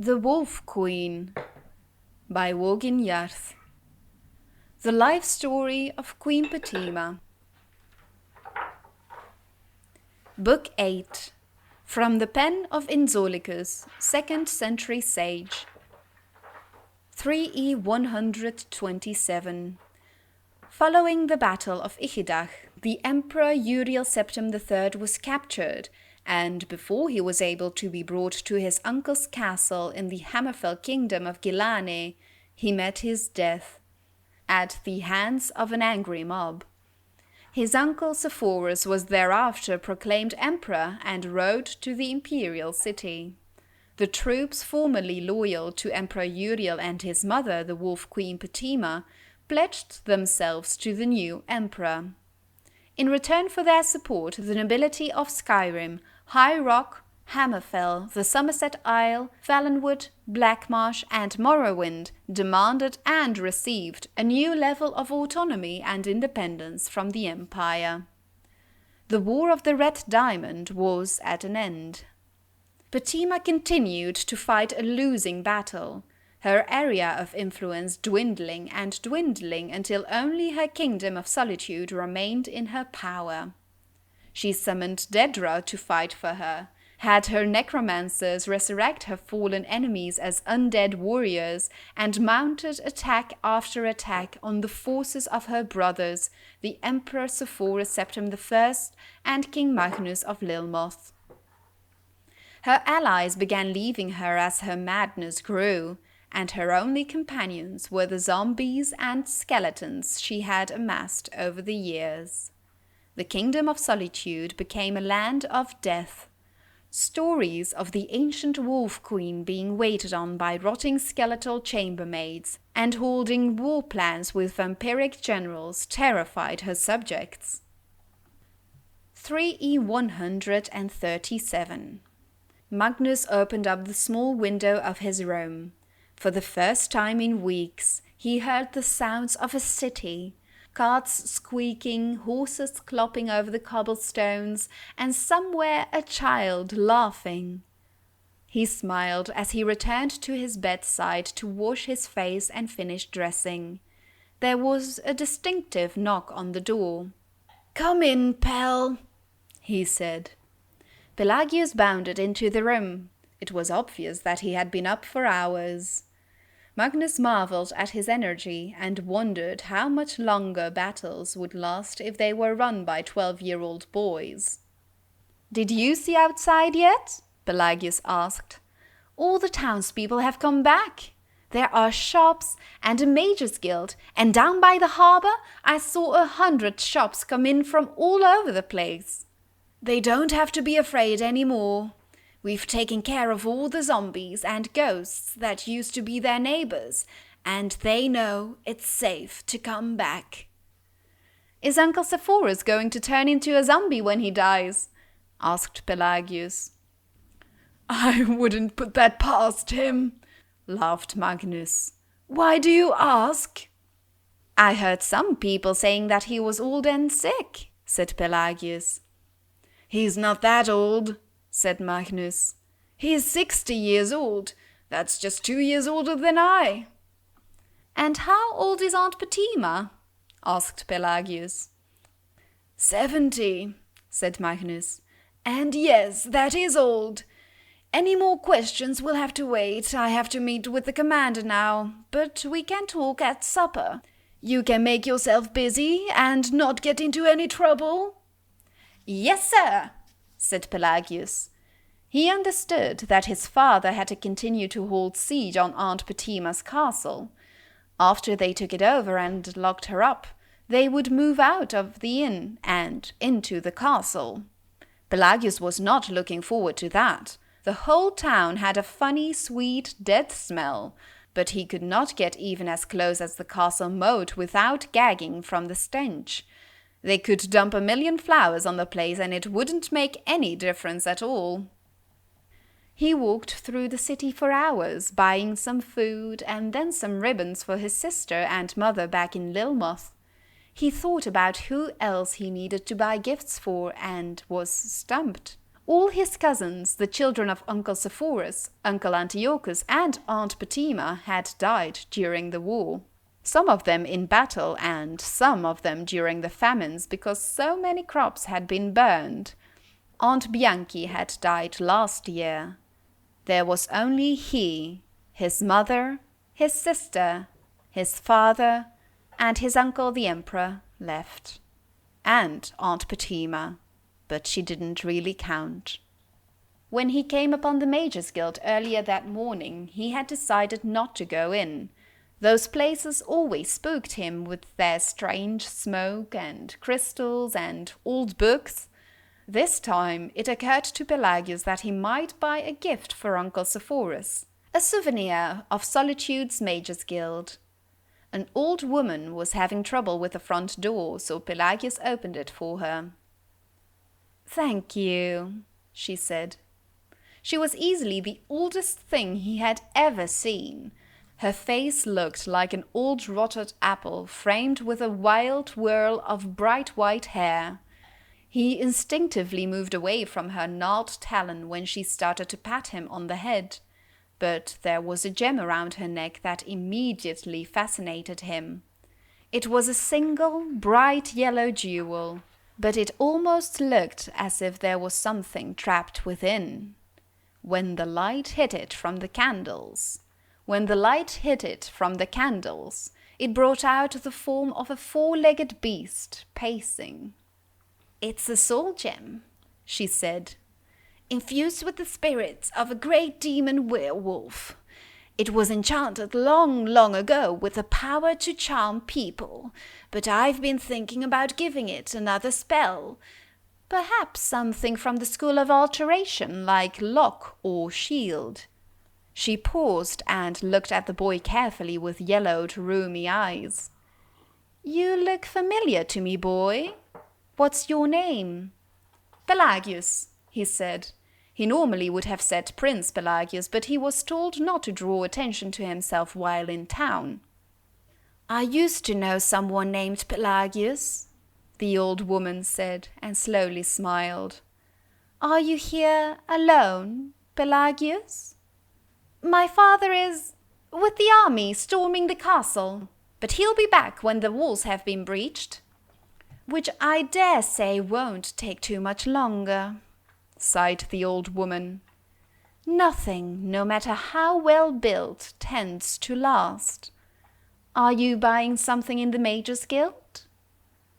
The Wolf Queen by Wogan Yarth. The Life Story of Queen Potema. Book 8. From the pen of Inzolicus, 2nd century sage. 3E 127. Following the Battle of Ichidach, the Emperor Uriel Septim III was captured, and before he was able to be brought to his uncle's castle in the Hammerfell kingdom of Gilane, he met his death at the hands of an angry mob. His uncle Sepphoris was thereafter proclaimed emperor and rode to the imperial city. The troops formerly loyal to Emperor Uriel and his mother, the Wolf Queen Potema, pledged themselves to the new emperor. In return for their support, the nobility of Skyrim, High Rock, Hammerfell, the Somerset Isle, Valenwood, Blackmarsh, and Morrowind demanded and received a new level of autonomy and independence from the Empire. The War of the Red Diamond was at an end. Potema continued to fight a losing battle, her area of influence dwindling and dwindling until only her kingdom of solitude remained in her power. She summoned Dedra to fight for her, had her necromancers resurrect her fallen enemies as undead warriors, and mounted attack after attack on the forces of her brothers, the Emperor Sepphoris Septim I and King Magnus of Lilmoth. Her allies began leaving her as her madness grew, and her only companions were the zombies and skeletons she had amassed over the years. The Kingdom of Solitude became a land of death. Stories of the ancient Wolf Queen being waited on by rotting skeletal chambermaids and holding war plans with vampiric generals terrified her subjects. 3E 137. Magnus opened up the small window of his room. For the first time in weeks, he heard the sounds of a city, carts squeaking, horses clopping over the cobblestones, and somewhere a child laughing. He smiled as he returned to his bedside to wash his face and finish dressing. There was a distinctive knock on the door. "Come in, Pell," he said. Pelagius bounded into the room. It was obvious that he had been up for hours. Magnus marveled at his energy and wondered how much longer battles would last if they were run by 12-year-old boys. "Did you see outside yet?" Pelagius asked. "All the townspeople have come back. There are shops and a mage's guild, and down by the harbour I saw 100 shops come in from all over the place. They don't have to be afraid any more. We've taken care of all the zombies and ghosts that used to be their neighbours, and they know it's safe to come back." "Is Uncle Sepphoris going to turn into a zombie when he dies?" asked Pelagius. "I wouldn't put that past him," laughed Magnus. "Why do you ask?" "I heard some people saying that he was old and sick," said Pelagius. "He's not that old," said Magnus. "He's 60 years old. That's just 2 years older than I." "And how old is Aunt Potema?" asked Pelagius. 70, said Magnus. "And yes, that is old. Any more questions will have to wait. I have to meet with the commander now, but we can talk at supper. You can make yourself busy and not get into any trouble." "Yes, sir," said Pelagius. He understood that his father had to continue to hold siege on Aunt Potema's castle. After they took it over and locked her up, they would move out of the inn and into the castle. Pelagius was not looking forward to that. The whole town had a funny, sweet death smell, but he could not get even as close as the castle moat without gagging from the stench. They could dump 1,000,000 flowers on the place and it wouldn't make any difference at all. He walked through the city for hours, buying some food and then some ribbons for his sister and mother back in Lilmoth. He thought about who else he needed to buy gifts for and was stumped. All his cousins, the children of Uncle Sepphoris, Uncle Antiochus, and Aunt Potema, had died during the war. Some of them in battle and some of them during the famines because so many crops had been burned. Aunt Bianchi had died last year. There was only he, his mother, his sister, his father, and his uncle the emperor left. And Aunt Potema, but she didn't really count. When he came upon the Mages Guild earlier that morning, he had decided not to go in. Those places always spooked him with their strange smoke and crystals and old books. This time it occurred to Pelagius that he might buy a gift for Uncle Sepphoris, a souvenir of Solitude's Mages Guild. An old woman was having trouble with the front door, so Pelagius opened it for her. "Thank you," she said. She was easily the oldest thing he had ever seen. Her face looked like an old rotted apple framed with a wild whirl of bright white hair. He instinctively moved away from her gnarled talon when she started to pat him on the head, but there was a gem around her neck that immediately fascinated him. It was a single, bright yellow jewel, but it almost looked as if there was something trapped within. When the light hit it from the candles, it brought out the form of a four-legged beast pacing. "It's a soul gem," she said, "infused with the spirits of a great demon werewolf. It was enchanted long, long ago with the power to charm people, but I've been thinking about giving it another spell. Perhaps something from the school of alteration, like lock or shield." She paused and looked at the boy carefully with yellowed, rheumy eyes. "You look familiar to me, boy. What's your name?" "Pelagius," he said. He normally would have said Prince Pelagius, but he was told not to draw attention to himself while in town. "I used to know someone named Pelagius," the old woman said, and slowly smiled. "Are you here alone, Pelagius?" "My father is with the army storming the castle, but he'll be back when the walls have been breached." "Which I dare say won't take too much longer," sighed the old woman. "Nothing, no matter how well built, tends to last. Are you buying something in the Mages Guild?"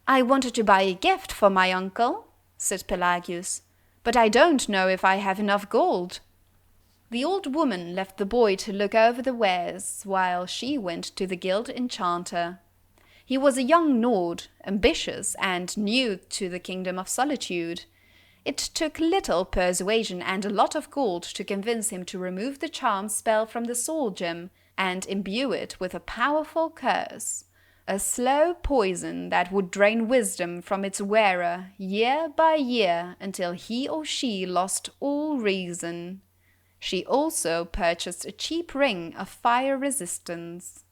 "I wanted to buy a gift for my uncle," said Pelagius, "but I don't know if I have enough gold." The old woman left the boy to look over the wares while she went to the guild enchanter. He was a young Nord, ambitious and new to the kingdom of solitude. It took little persuasion and a lot of gold to convince him to remove the charm spell from the soul gem and imbue it with a powerful curse, a slow poison that would drain wisdom from its wearer year by year until he or she lost all reason. She also purchased a cheap ring of fire resistance.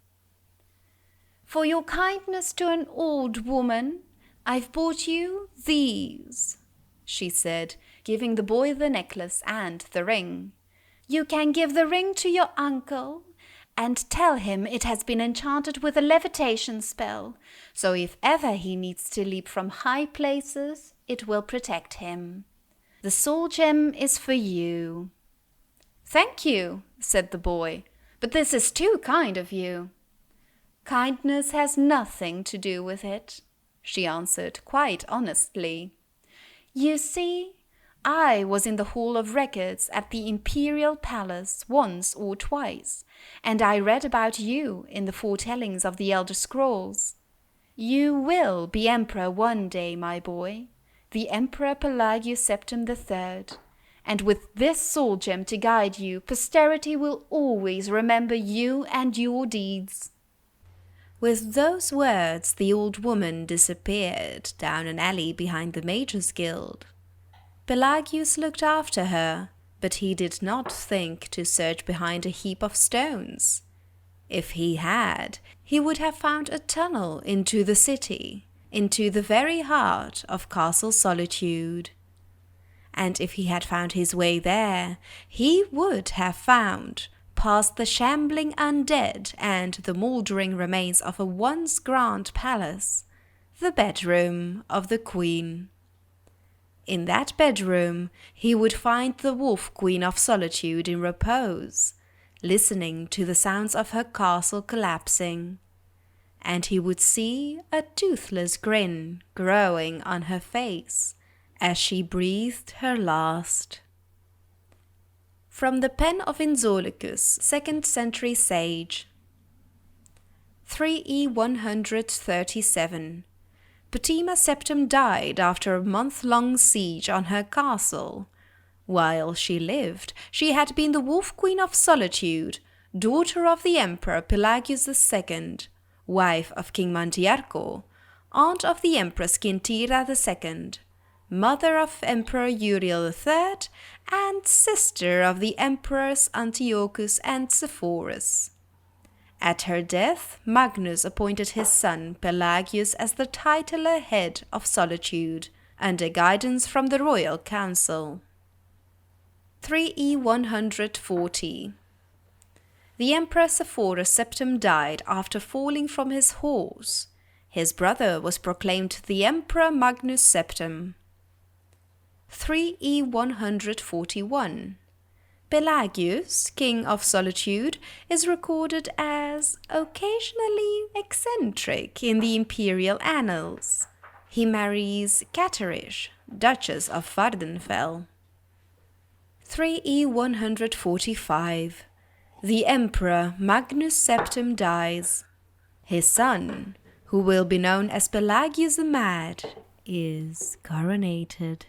"For your kindness to an old woman, I've bought you these," she said, giving the boy the necklace and the ring. "You can give the ring to your uncle and tell him it has been enchanted with a levitation spell, so if ever he needs to leap from high places, it will protect him. The soul gem is for you." "Thank you," said the boy, "but this is too kind of you." "Kindness has nothing to do with it," she answered quite honestly. "You see, I was in the Hall of Records at the Imperial Palace once or twice, and I read about you in the foretellings of the Elder Scrolls. You will be emperor one day, my boy, the Emperor Pelagius Septim III, and with this soul gem to guide you, posterity will always remember you and your deeds." With those words, the old woman disappeared down an alley behind the Mages Guild. Pelagius looked after her, but he did not think to search behind a heap of stones. If he had, he would have found a tunnel into the city, into the very heart of Castle Solitude. and if he had found his way there, he would have found, past the shambling undead and the mouldering remains of a once grand palace, the bedroom of the queen. In that bedroom he would find the Wolf Queen of Solitude in repose, listening to the sounds of her castle collapsing, and he would see a toothless grin growing on her face as she breathed her last. From the pen of Inzolicus, 2nd century sage. 3E 137. Potema Septim died after a month-long siege on her castle. While she lived, she had been the Wolf Queen of Solitude, daughter of the Emperor Pelagius II, wife of King Mantiarco, aunt of the Empress Quintira II, mother of Emperor Uriel III, and sister of the Emperors Antiochus and Sepphoris. At her death, Magnus appointed his son Pelagius as the titular head of Solitude, under guidance from the royal council. 3E 140. The Emperor Sepphoris Septim died after falling from his horse. His brother was proclaimed the Emperor Magnus Septim. 3E 141. Pelagius, king of Solitude, is recorded as occasionally eccentric in the imperial annals. He marries Catarish, Duchess of Vardenfell. 3E 145. The Emperor Magnus Septim dies. His son, who will be known as Pelagius the Mad, is coronated.